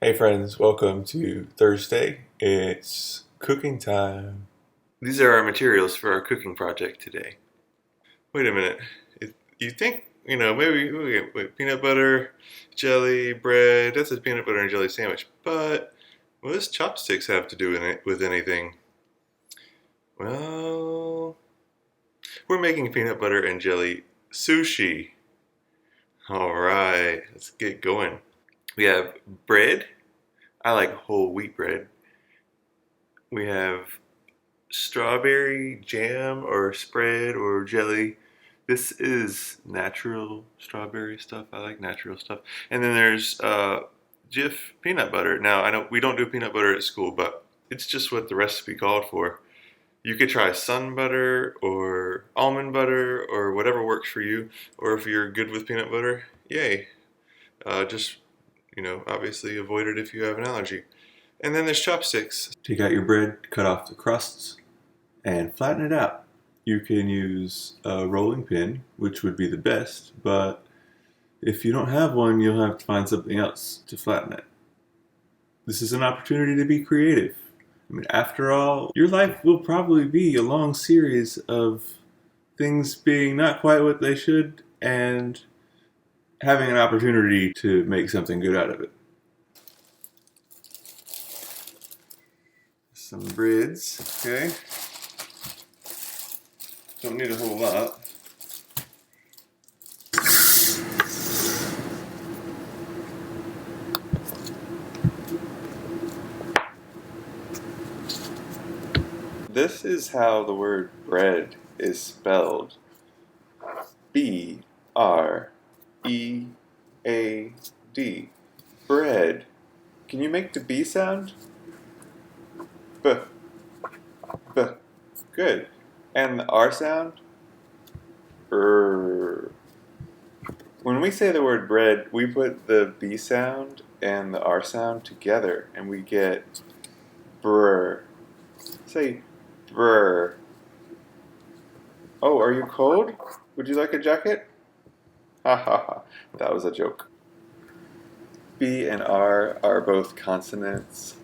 Hey friends, welcome to Thursday. It's cooking time. These are our materials for our cooking project today. Wait a minute. You think, maybe wait, peanut butter, jelly, bread. That's a peanut butter and jelly sandwich. But what does chopsticks have to do with anything? Well, we're making peanut butter and jelly sushi. All right, let's get going. We have bread. I like whole wheat bread. We have strawberry jam or spread or jelly. This is natural strawberry stuff. I like natural stuff. And then there's Jif peanut butter. Now, I know we don't do peanut butter at school, but it's just what the recipe called for. You could try sun butter or almond butter or whatever works for you. Or if you're good with peanut butter, yay. Just, obviously avoid it if you have an allergy. And then there's chopsticks. Take out your bread, cut off the crusts, and flatten it out. You can use a rolling pin, which would be the best, but if you don't have one, you'll have to find something else to flatten it. This is an opportunity to be creative. I mean, after all, your life will probably be a long series of things being not quite what they should and having an opportunity to make something good out of it. Some breads, okay? Don't need a whole lot. This is how the word bread is spelled. B-R-E-A-D. Bread. Can you make the B sound? B. B. Good. And the R sound? R. When we say the word bread, we put the B sound and the R sound together and we get brr. Say brr. Oh, are you cold? Would you like a jacket? Ha ha ha. That was a joke. B and R are both consonants.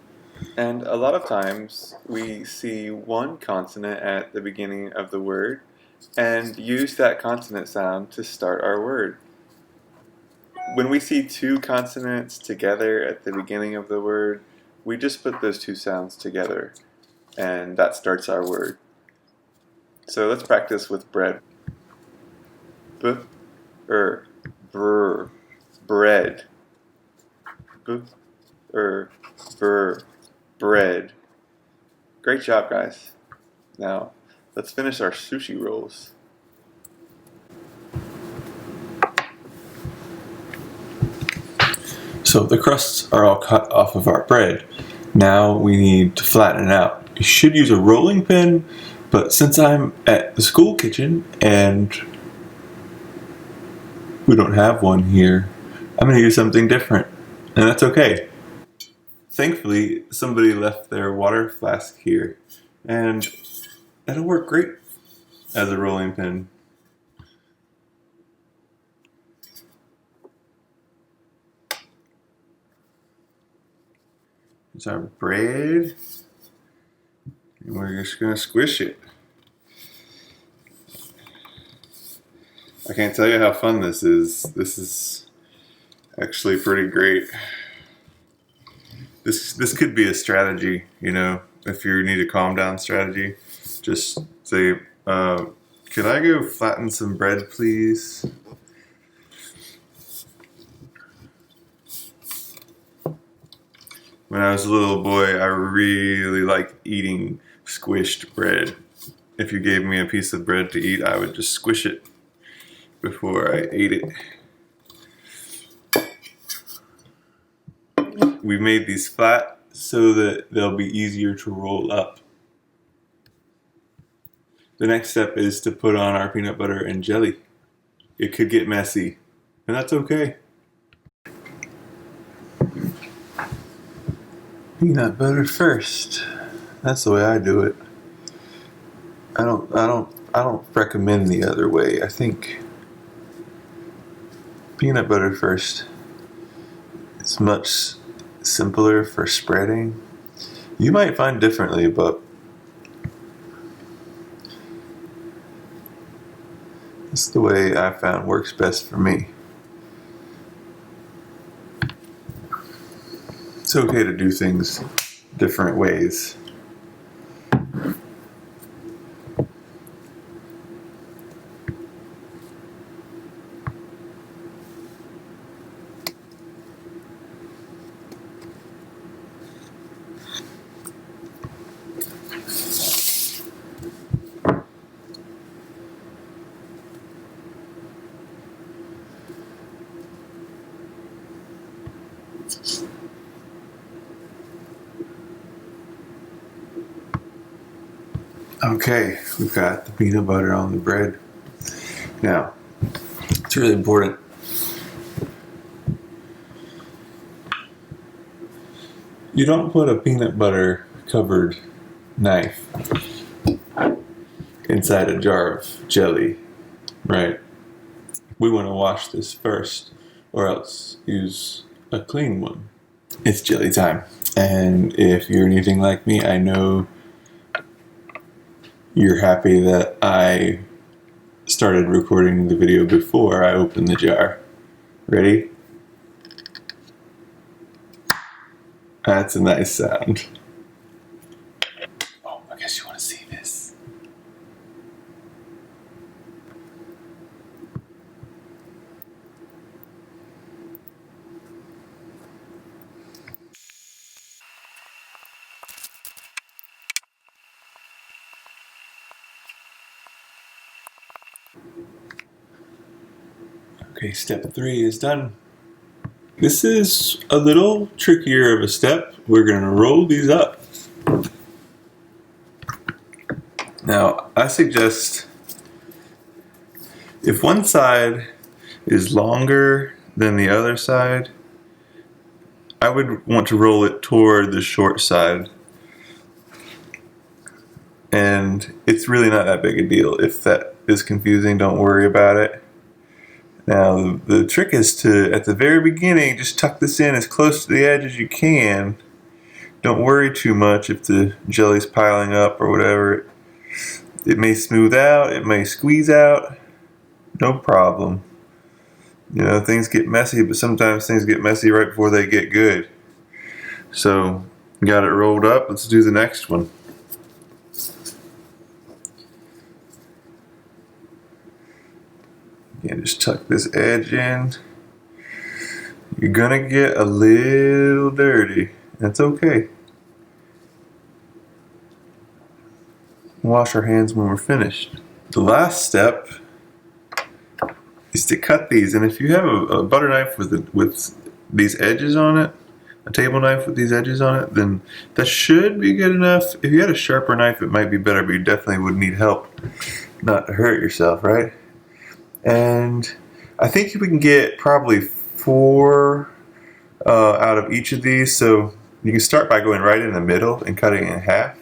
And a lot of times we see one consonant at the beginning of the word and use that consonant sound to start our word. When we see two consonants together at the beginning of the word, we just put those two sounds together and that starts our word. So let's practice with bread. B, brr, bread. B, brr, bread. Great job, guys. Now, let's finish our sushi rolls. So the crusts are all cut off of our bread. Now we need to flatten it out. You should use a rolling pin, but since I'm at the school kitchen and we don't have one here, I'm going to use something different, and that's okay. Thankfully, somebody left their water flask here, and that'll work great as a rolling pin. It's our bread, and we're just going to squish it. I can't tell you how fun this is. This is actually pretty great. This could be a strategy, if you need a calm down strategy. Just say, could I go flatten some bread, please? When I was a little boy, I really liked eating squished bread. If you gave me a piece of bread to eat, I would just squish it before I ate it. We made these flat so that they'll be easier to roll up. The next step is to put on our peanut butter and jelly. It could get messy, and that's okay. Peanut butter first. That's the way I do it. I don't recommend the other way. I think peanut butter first. It's simpler for spreading. You might find differently, but it's the way I found works best for me. It's okay to do things different ways. Okay, we've got the peanut butter on the bread. Now, it's really important. You don't put a peanut butter covered knife inside a jar of jelly, right? We want to wash this first, or else use a clean one. It's jelly time. And if you're anything like me, I know you're happy that I started recording the video before I opened the jar. Ready? That's a nice sound. Oh, I guess you want to see this. Okay, step 3 is done. This is a little trickier of a step. We're going to roll these up. Now, I suggest if one side is longer than the other side, I would want to roll it toward the short side. And it's really not that big a deal. If that is confusing, don't worry about it. Now, the trick is to, at the very beginning, just tuck this in as close to the edge as you can. Don't worry too much if the jelly's piling up or whatever. It may smooth out, it may squeeze out. No problem. You know, things get messy, but sometimes things get messy right before they get good. So, got it rolled up. Let's do the next one. And just tuck this edge in. You're gonna get a little dirty. That's okay. Wash our hands when we're finished. The last step is to cut these. And if you have a butter knife with these edges on it, a table knife with these edges on it, then that should be good enough. If you had a sharper knife, it might be better, but you definitely would need help not to hurt yourself, right? And I think we can get probably 4 out of each of these. So you can start by going right in the middle and cutting it in half.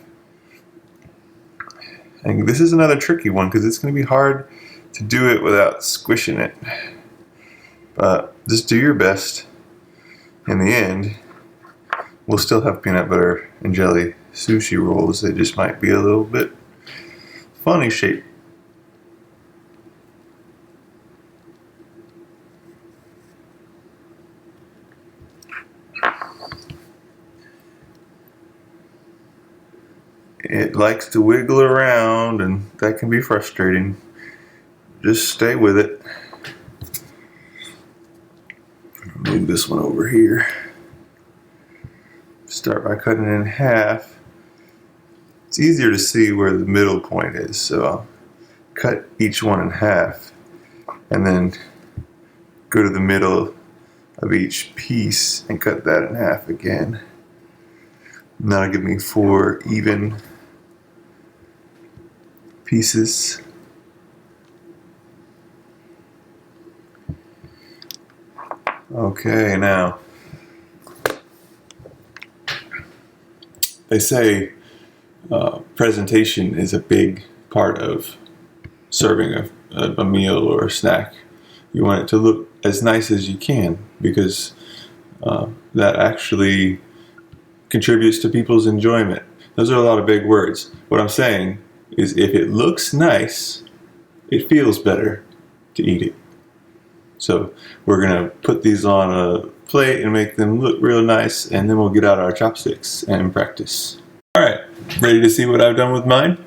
And this is another tricky one because it's going to be hard to do it without squishing it. But just do your best. In the end, we'll still have peanut butter and jelly sushi rolls. They just might be a little bit funny shaped. It likes to wiggle around, and that can be frustrating. Just stay with it. Move this one over here. Start by cutting it in half. It's easier to see where the middle point is, so I'll cut each one in half and then go to the middle of each piece and cut that in half again. And that'll give me 4 even pieces. Okay, now they say presentation is a big part of serving a meal or a snack. You want it to look as nice as you can because that actually contributes to people's enjoyment. Those are a lot of big words. What I'm saying is if it looks nice, it feels better to eat it. So we're gonna put these on a plate and make them look real nice, and then we'll get out our chopsticks and practice. All right, ready to see what I've done with mine?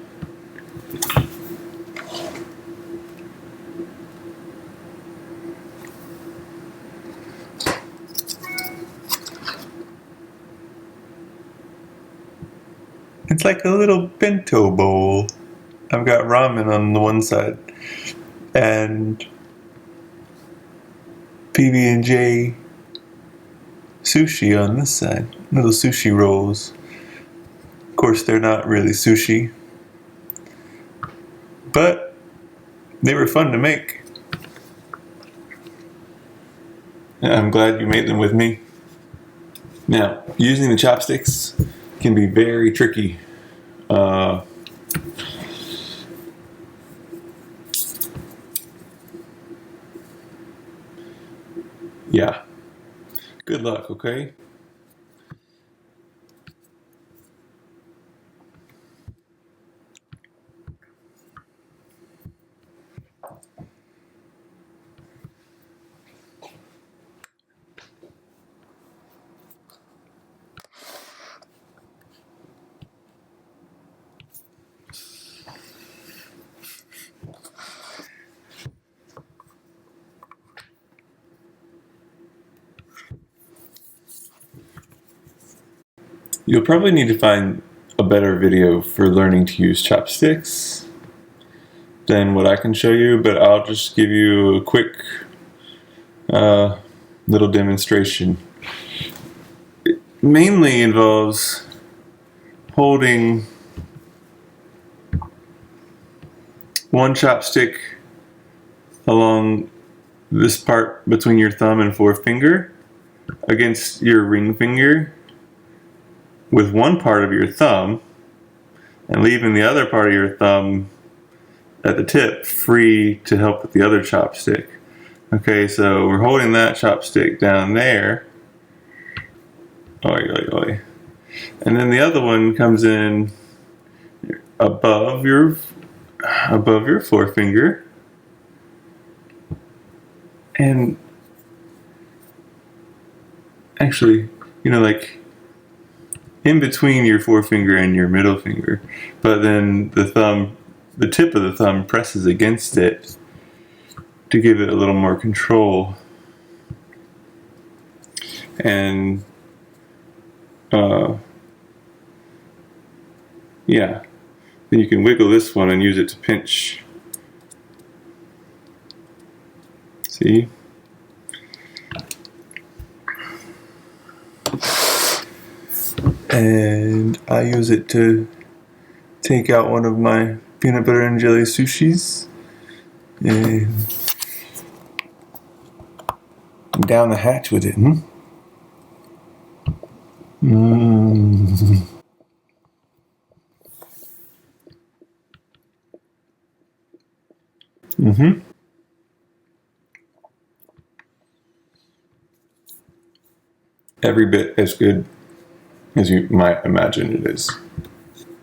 It's like a little bento bowl. I've got ramen on the one side and PB&J sushi on this side. Little sushi rolls. Of course, they're not really sushi, but they were fun to make. I'm glad you made them with me. Now, using the chopsticks can be very tricky. Yeah. Good luck, okay? You'll probably need to find a better video for learning to use chopsticks than what I can show you, but I'll just give you a quick little demonstration. It mainly involves holding one chopstick along this part between your thumb and forefinger against your ring finger with one part of your thumb and leaving the other part of your thumb at the tip free to help with the other chopstick. Okay, so we're holding that chopstick down there. Oi, oi, oi. And then the other one comes in above your forefinger. And actually, like in between your forefinger and your middle finger. But then the tip of the thumb presses against it to give it a little more control. And yeah, then you can wiggle this one and use it to pinch. See? And I use it to take out one of my peanut butter and jelly sushis and down the hatch with it. Every bit as good as you might imagine it is.